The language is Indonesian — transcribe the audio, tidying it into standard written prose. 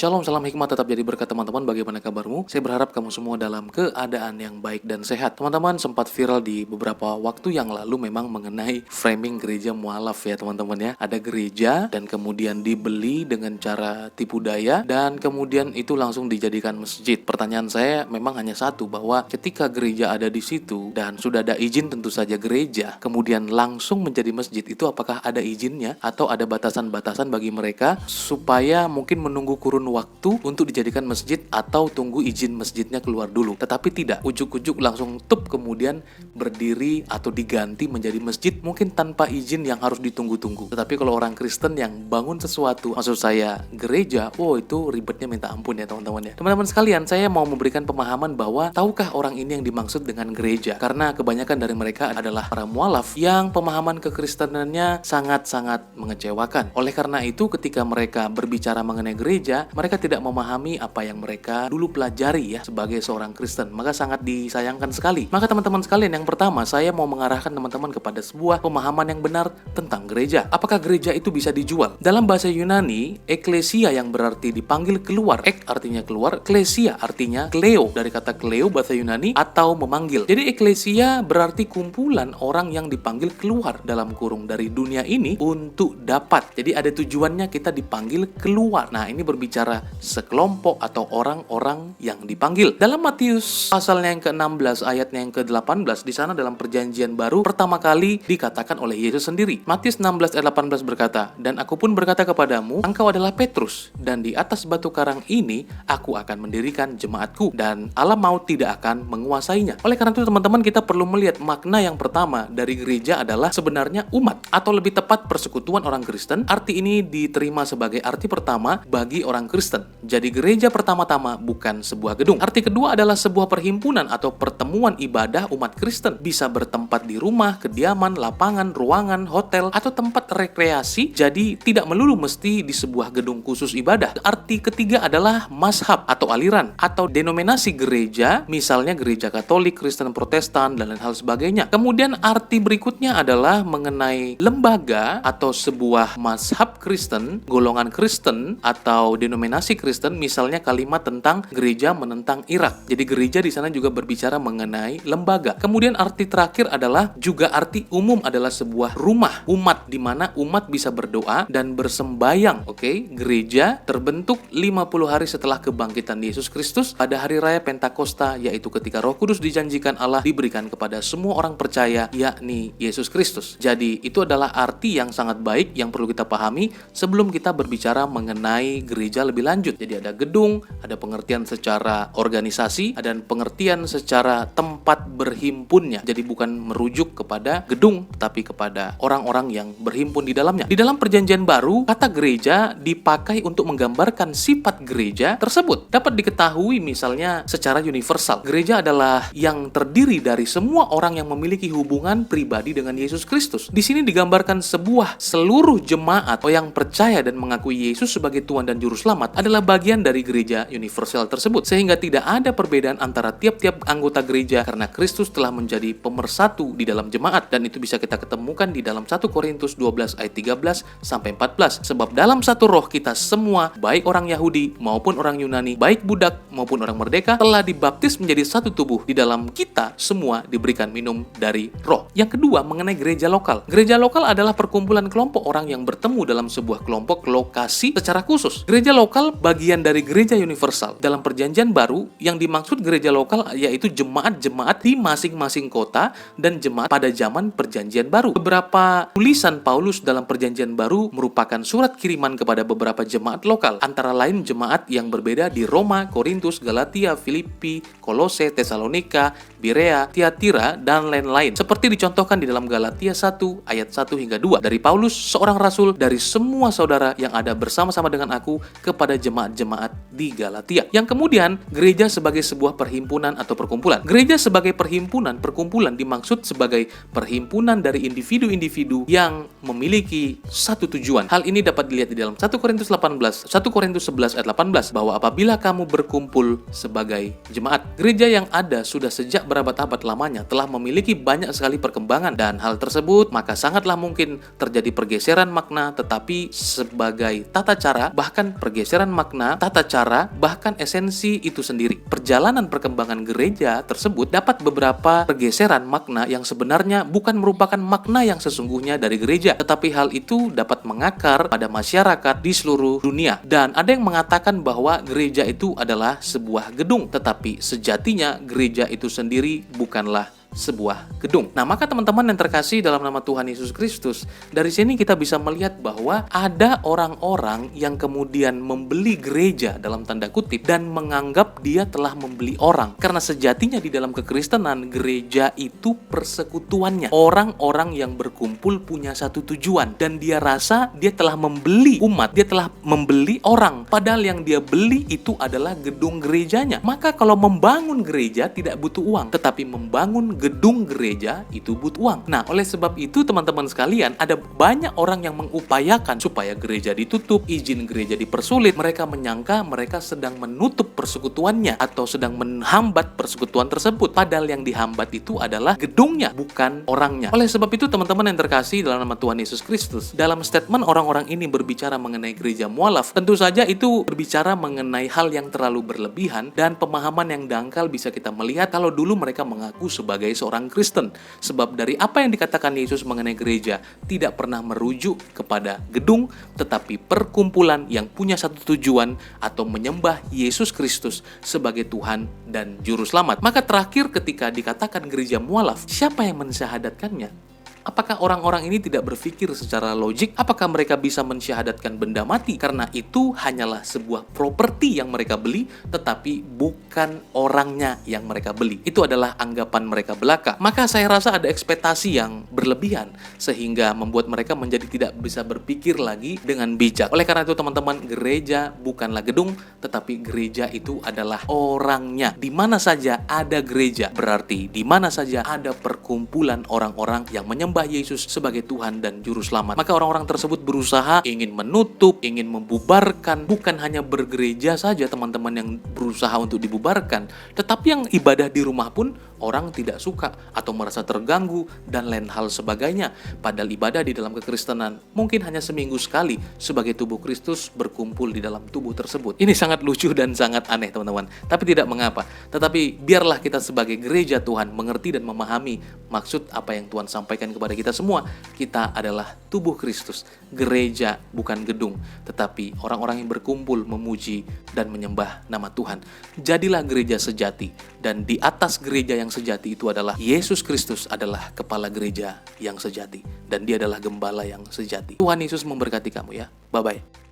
Shalom, salam hikmah tetap jadi berkat teman-teman. Bagaimana kabarmu? Saya berharap kamu semua dalam keadaan yang baik dan sehat. Teman-teman, sempat viral di beberapa waktu yang lalu memang mengenai framing gereja mualaf ya teman-teman ya. Ada gereja dan kemudian dibeli dengan cara tipu daya dan kemudian itu langsung dijadikan masjid. Pertanyaan saya memang hanya satu, bahwa ketika gereja ada di situ dan sudah ada izin tentu saja gereja, kemudian langsung menjadi masjid, itu apakah ada izinnya atau ada batasan-batasan bagi mereka supaya mungkin menunggu kurun waktu untuk dijadikan masjid atau tunggu izin masjidnya keluar dulu. Tetapi tidak, ujuk-ujuk langsung kemudian berdiri atau diganti menjadi masjid mungkin tanpa izin yang harus ditunggu-tunggu. Tetapi kalau orang Kristen yang bangun sesuatu, maksud saya gereja, itu ribetnya minta ampun ya teman-teman ya. Teman-teman sekalian, saya mau memberikan pemahaman bahwa tahukah orang ini yang dimaksud dengan gereja? Karena kebanyakan dari mereka adalah para mualaf yang pemahaman kekristenannya sangat-sangat mengecewakan. Oleh karena itu ketika mereka berbicara mengenai gereja, mereka tidak memahami apa yang mereka dulu pelajari ya sebagai seorang Kristen. Maka sangat disayangkan sekali. Maka teman-teman sekalian, yang pertama saya mau mengarahkan teman-teman kepada sebuah pemahaman yang benar tentang gereja. Apakah gereja itu bisa dijual? Dalam bahasa Yunani, eklesia yang berarti dipanggil keluar. Ek artinya keluar, klesia artinya kleo, dari kata kleo bahasa Yunani, atau memanggil. Jadi eklesia berarti kumpulan orang yang dipanggil keluar dalam kurung dari dunia ini untuk dapat. Jadi ada tujuannya kita dipanggil keluar. Nah, ini berbicara sekelompok atau orang-orang yang dipanggil. Dalam Matius pasalnya yang ke-16 ayatnya yang ke-18, di sana dalam perjanjian baru pertama kali dikatakan oleh Yesus sendiri. Matius 16 ayat 18 berkata, "Dan aku pun berkata kepadamu, engkau adalah Petrus, dan di atas batu karang ini aku akan mendirikan jemaatku, dan alam maut tidak akan menguasainya." Oleh karena itu teman-teman, kita perlu melihat makna yang pertama dari gereja adalah sebenarnya umat, atau lebih tepat persekutuan orang Kristen. Arti ini diterima sebagai arti pertama bagi orang Kristen. Jadi gereja pertama-tama bukan sebuah gedung. Arti kedua adalah sebuah perhimpunan atau pertemuan ibadah umat Kristen. Bisa bertempat di rumah, kediaman, lapangan, ruangan, hotel, atau tempat rekreasi. Jadi tidak melulu mesti di sebuah gedung khusus ibadah. Arti ketiga adalah mazhab atau aliran atau denominasi gereja, misalnya gereja Katolik, Kristen Protestan, dan lain hal sebagainya. Kemudian arti berikutnya adalah mengenai lembaga atau sebuah mazhab Kristen, golongan Kristen, atau denominasi Kristen, misalnya kalimat tentang gereja menentang Irak. Jadi gereja di sana juga berbicara mengenai lembaga. Kemudian arti terakhir adalah juga arti umum, adalah sebuah rumah umat di mana umat bisa berdoa dan bersembayang. Gereja terbentuk 50 hari setelah kebangkitan Yesus Kristus pada hari raya Pentakosta, yaitu ketika Roh Kudus dijanjikan Allah diberikan kepada semua orang percaya, yakni Yesus Kristus. Jadi itu adalah arti yang sangat baik yang perlu kita pahami sebelum kita berbicara mengenai gereja lebih lanjut. Jadi ada gedung, ada pengertian secara organisasi, ada pengertian secara tempat berhimpunnya. Jadi bukan merujuk kepada gedung, tapi kepada orang-orang yang berhimpun di dalamnya. Di dalam perjanjian baru, kata gereja dipakai untuk menggambarkan sifat gereja tersebut. Dapat diketahui misalnya secara universal. Gereja adalah yang terdiri dari semua orang yang memiliki hubungan pribadi dengan Yesus Kristus. Di sini digambarkan seluruh jemaat yang percaya dan mengakui Yesus sebagai Tuhan dan Juru Selamat adalah bagian dari gereja universal tersebut. Sehingga tidak ada perbedaan antara tiap-tiap anggota gereja karena Kristus telah menjadi pemersatu di dalam jemaat. Dan itu bisa kita ketemukan di dalam 1 Korintus 12 ayat 13 sampai 14. Sebab dalam satu roh kita semua, baik orang Yahudi maupun orang Yunani, baik budak maupun orang merdeka, telah dibaptis menjadi satu tubuh. Di dalam kita semua diberikan minum dari roh. Yang kedua, mengenai gereja lokal. Gereja lokal adalah perkumpulan kelompok orang yang bertemu dalam sebuah kelompok lokasi secara khusus. Gereja lokal bagian dari gereja universal. Dalam perjanjian baru, yang dimaksud gereja lokal yaitu jemaat-jemaat di masing-masing kota dan jemaat pada zaman perjanjian baru. Beberapa tulisan Paulus dalam perjanjian baru merupakan surat kiriman kepada beberapa jemaat lokal, antara lain jemaat yang berbeda di Roma, Korintus, Galatia, Filipi, Kolose, Tesalonika, Berea, Tiatira, dan lain-lain. Seperti dicontohkan di dalam Galatia 1 ayat 1 hingga 2. Dari Paulus, seorang rasul dari semua saudara yang ada bersama-sama dengan aku kepada jemaat-jemaat di di Galatia. Yang kemudian, gereja sebagai sebuah perhimpunan atau perkumpulan. Gereja sebagai perkumpulan dimaksud sebagai perhimpunan dari individu-individu yang memiliki satu tujuan. Hal ini dapat dilihat di dalam 1 Korintus 11 ayat 18, bahwa apabila kamu berkumpul sebagai jemaat, gereja yang ada sudah sejak berabad-abad lamanya telah memiliki banyak sekali perkembangan, dan hal tersebut maka sangatlah mungkin terjadi pergeseran makna, tetapi sebagai tata cara, bahkan pergeseran makna, tata cara, bahkan esensi itu sendiri. Perjalanan perkembangan gereja tersebut dapat beberapa pergeseran makna yang sebenarnya bukan merupakan makna yang sesungguhnya dari gereja, tetapi hal itu dapat mengakar pada masyarakat di seluruh dunia. Dan ada yang mengatakan bahwa gereja itu adalah sebuah gedung, tetapi sejatinya gereja itu sendiri bukanlah sebuah gedung. Nah, maka teman-teman yang terkasih dalam nama Tuhan Yesus Kristus, dari sini kita bisa melihat bahwa ada orang-orang yang kemudian membeli gereja dalam tanda kutip dan menganggap dia telah membeli orang. Karena sejatinya di dalam kekristenan, gereja itu persekutuannya. Orang-orang yang berkumpul punya satu tujuan, dan dia rasa dia telah membeli umat, dia telah membeli orang. Padahal yang dia beli itu adalah gedung gerejanya. Maka kalau membangun gereja tidak butuh uang, tetapi membangun gedung gereja itu butuh uang. Nah, oleh sebab itu teman-teman sekalian, ada banyak orang yang mengupayakan supaya gereja ditutup, izin gereja dipersulit. Mereka menyangka mereka sedang menutup persekutuannya atau sedang menghambat persekutuan tersebut. Padahal yang dihambat itu adalah gedungnya, bukan orangnya. Oleh sebab itu teman-teman yang terkasih dalam nama Tuhan Yesus Kristus, dalam statement orang-orang ini berbicara mengenai gereja mualaf, tentu saja itu berbicara mengenai hal yang terlalu berlebihan dan pemahaman yang dangkal. Bisa kita melihat kalau dulu mereka mengaku sebagai seorang Kristen, sebab dari apa yang dikatakan Yesus mengenai gereja tidak pernah merujuk kepada gedung, tetapi perkumpulan yang punya satu tujuan atau menyembah Yesus Kristus sebagai Tuhan dan Juru Selamat. Maka terakhir ketika dikatakan gereja mualaf, siapa yang mensyahadatkannya? Apakah orang-orang ini tidak berpikir secara logik? Apakah mereka bisa mensyahadatkan benda mati? Karena itu hanyalah sebuah properti yang mereka beli, tetapi bukan orangnya yang mereka beli. Itu adalah anggapan mereka belaka. Maka saya rasa ada ekspektasi yang berlebihan, sehingga membuat mereka menjadi tidak bisa berpikir lagi dengan bijak. Oleh karena itu teman-teman, gereja bukanlah gedung, tetapi gereja itu adalah orangnya. Di mana saja ada gereja, berarti di mana saja ada perkumpulan orang-orang yang menyembah Yesus sebagai Tuhan dan Juru Selamat. Maka orang-orang tersebut berusaha ingin menutup, ingin membubarkan. Bukan hanya bergereja saja teman-teman yang berusaha untuk dibubarkan, tetapi yang ibadah di rumah pun orang tidak suka atau merasa terganggu dan lain hal sebagainya. Padahal ibadah di dalam kekristenan mungkin hanya seminggu sekali sebagai tubuh Kristus berkumpul di dalam tubuh tersebut. Ini sangat lucu dan sangat aneh teman-teman, tapi tidak mengapa. Tetapi biarlah kita sebagai gereja Tuhan mengerti dan memahami maksud apa yang Tuhan sampaikan kepada kita semua. Kita adalah tubuh Kristus, gereja bukan gedung, tetapi orang-orang yang berkumpul memuji dan menyembah nama Tuhan. Jadilah gereja sejati, dan di atas gereja yang sejati itu adalah Yesus Kristus adalah kepala gereja yang sejati, dan dia adalah gembala yang sejati. Tuhan Yesus memberkati kamu ya. Bye-bye.